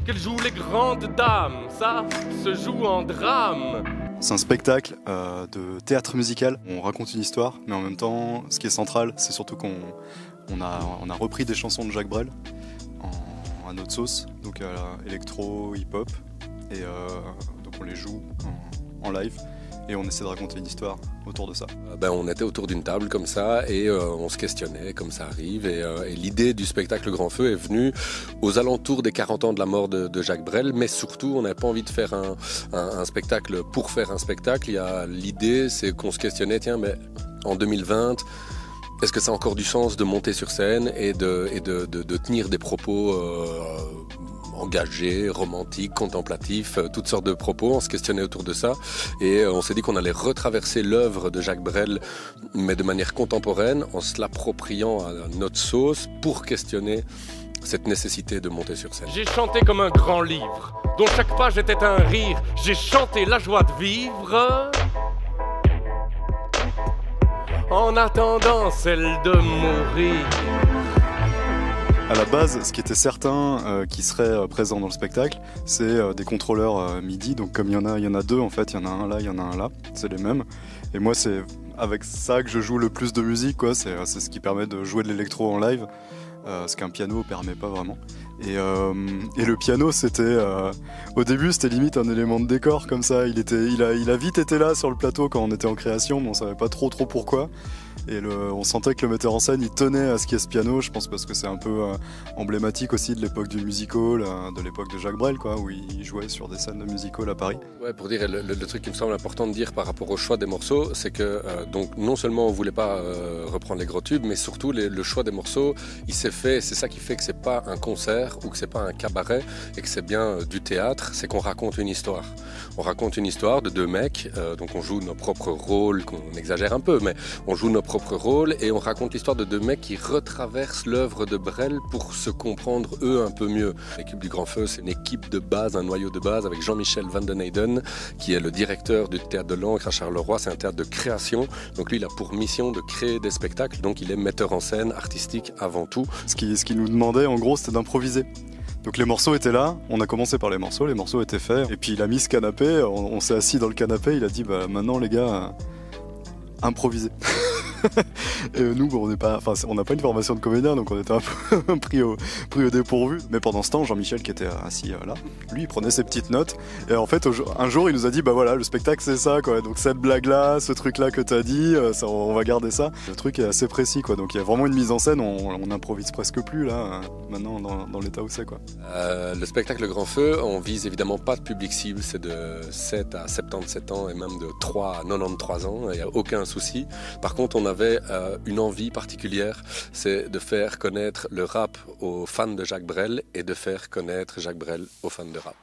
qu'elle joue les grandes dames. Ça se joue en drame. C'est un spectacle de théâtre musical. On raconte une histoire, mais en même temps, ce qui est central, c'est surtout qu'on a repris des chansons de Jacques Brel à notre sauce, donc électro, hip-hop, et donc on les joue en live. Et on essaie de raconter une histoire autour de ça. On était autour d'une table comme ça et on se questionnait comme ça arrive. Et l'idée du spectacle Grand Feu est venue aux alentours des 40 ans de la mort de Jacques Brel. Mais surtout, on n'avait pas envie de faire un spectacle pour faire un spectacle. L'idée, c'est qu'on se questionnait, tiens, mais en 2020, est-ce que ça a encore du sens de monter sur scène et de tenir des propos engagés, romantiques, contemplatifs, toutes sortes de propos. On se questionnait autour de ça et on s'est dit qu'on allait retraverser l'œuvre de Jacques Brel, mais de manière contemporaine, en se l'appropriant à notre sauce pour questionner cette nécessité de monter sur scène. J'ai chanté comme un grand livre, dont chaque page était un rire. J'ai chanté la joie de vivre, en attendant celle de mourir. À la base, ce qui était certain qui serait présent dans le spectacle, c'est des contrôleurs MIDI. Donc comme il y en a deux en fait, il y en a un là, il y en a un là, c'est les mêmes. Et moi c'est avec ça que je joue le plus de musique, quoi. C'est ce qui permet de jouer de l'électro en live, ce qu'un piano permet pas vraiment. Et le piano, c'était au début c'était limite un élément de décor comme ça. Il a vite été là sur le plateau quand on était en création, mais on savait pas trop pourquoi. Et on sentait que le metteur en scène il tenait à ce qu'il y ait ce piano, je pense parce que c'est un peu emblématique aussi de l'époque du musical, de l'époque de Jacques Brel, quoi, où il jouait sur des scènes de musical à Paris. Ouais, pour dire le truc qui me semble important de dire par rapport au choix des morceaux, c'est que donc non seulement on voulait pas reprendre les gros tubes, mais surtout le choix des morceaux, il s'est fait. C'est ça qui fait que c'est pas un concert ou que c'est pas un cabaret et que c'est bien du théâtre, c'est qu'on raconte une histoire. On raconte une histoire de deux mecs, donc on joue nos propres rôles, qu'on exagère un peu, mais on joue nos propres rôles et on raconte l'histoire de deux mecs qui retraversent l'œuvre de Brel pour se comprendre eux un peu mieux. L'équipe du Grand Feu, c'est une équipe de base, un noyau de base avec Jean-Michel Van Den Eyden qui est le directeur du théâtre de l'Ancre à Charleroi. C'est un théâtre de création, donc lui il a pour mission de créer des spectacles, donc il est metteur en scène artistique avant tout. Ce qu'il nous demandait en gros c'était d'improviser. Donc les morceaux étaient là, on a commencé par les morceaux étaient faits, et puis il a mis ce canapé, on s'est assis dans le canapé, il a dit bah maintenant les gars, improvisez. Et nous, on n'a pas une formation de comédien, donc on était un peu pris au dépourvu. Mais pendant ce temps, Jean-Michel qui était assis là, lui, il prenait ses petites notes. Et en fait, un jour, il nous a dit, bah voilà, le spectacle c'est ça, quoi. Donc cette blague-là, ce truc-là que t'as dit, ça, on va garder ça. Le truc est assez précis, quoi. Donc il y a vraiment une mise en scène. On n'improvise presque plus là, maintenant dans l'état où c'est, quoi. Le spectacle Grand Feu, on vise évidemment pas de public cible. C'est de 7 à 77 ans et même de 3 à 93 ans. Il n'y a aucun souci. Par contre, on avait une envie particulière, c'est de faire connaître le rap aux fans de Jacques Brel et de faire connaître Jacques Brel aux fans de rap.